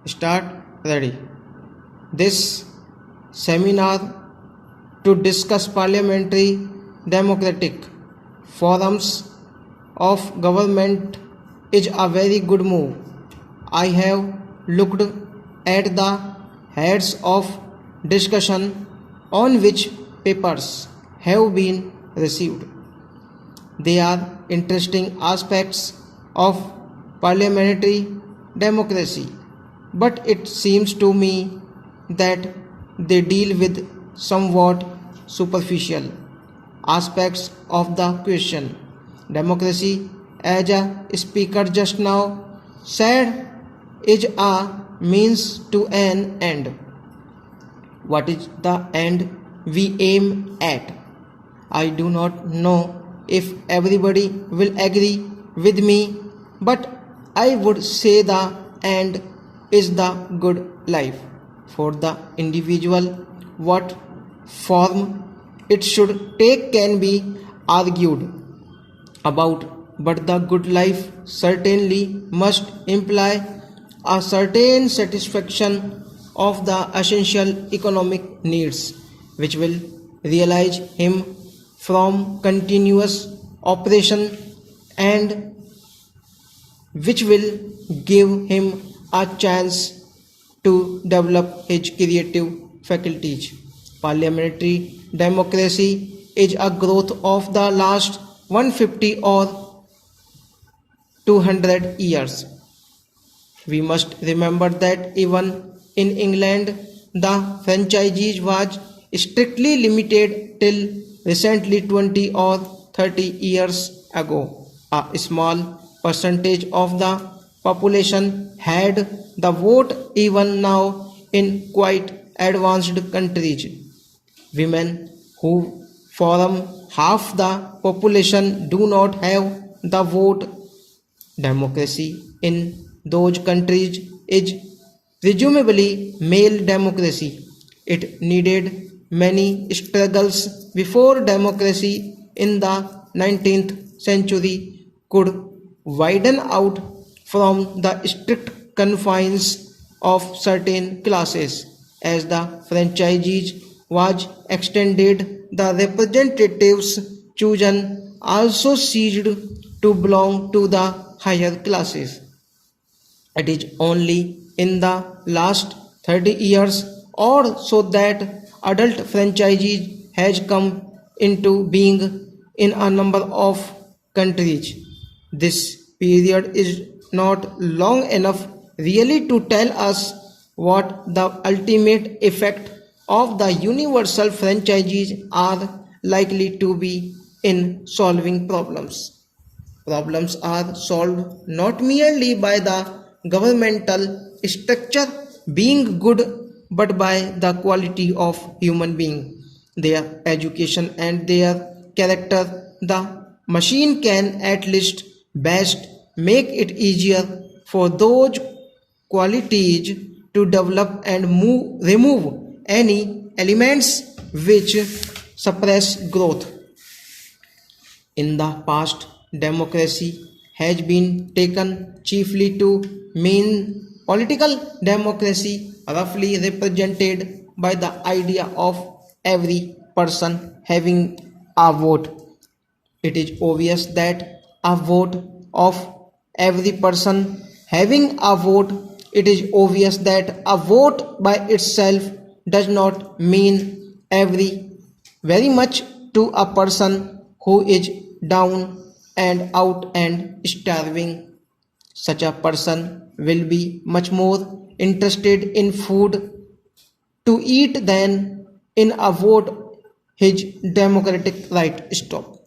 Start. Ready. This seminar to discuss parliamentary democratic forms of government is a very good move. I have looked at the heads of discussion on which papers have been received. They are interesting aspects of parliamentary democracy, but it seems to me that they deal with somewhat superficial aspects of the question. Democracy, as a speaker just now said, is a means to an end. What is the end we aim at? I do not know if everybody will agree with me, but I would say the end is the good life for the individual. What form it should take can be argued about, but the good life certainly must imply a certain satisfaction of the essential economic needs, which will realize him from continuous operation and which will give him a chance to develop his creative faculties. Parliamentary democracy is a growth of the last 150 or 200 years. We must remember that even in England, the franchise was strictly limited till recently 20 or 30 years ago. A small percentage of the population had the vote. Even now in quite advanced countries, women who form half the population do not have the vote. Democracy in those countries is presumably male democracy. It needed many struggles before democracy in the 19th century could widen out from the strict confines of certain classes. As the franchise was extended, the representatives chosen also ceased to belong to the higher classes. It is only in the last 30 years or so that adult franchise has come into being in a number of countries. This period is not long enough really to tell us what the ultimate effect of the universal franchises are likely to be in solving problems. Problems are solved not merely by the governmental structure being good, but by the quality of human being, their education and their character. The machine can at least best make it easier for those qualities to develop and remove any elements which suppress growth. In the past, democracy has been taken chiefly to mean political democracy, roughly represented by the idea of every person having a vote. It is obvious that a vote of every person having a vote, it is obvious that a vote by itself does not mean very much to a person who is down and out and starving. Such a person will be much more interested in food to eat than in a vote his democratic right stop.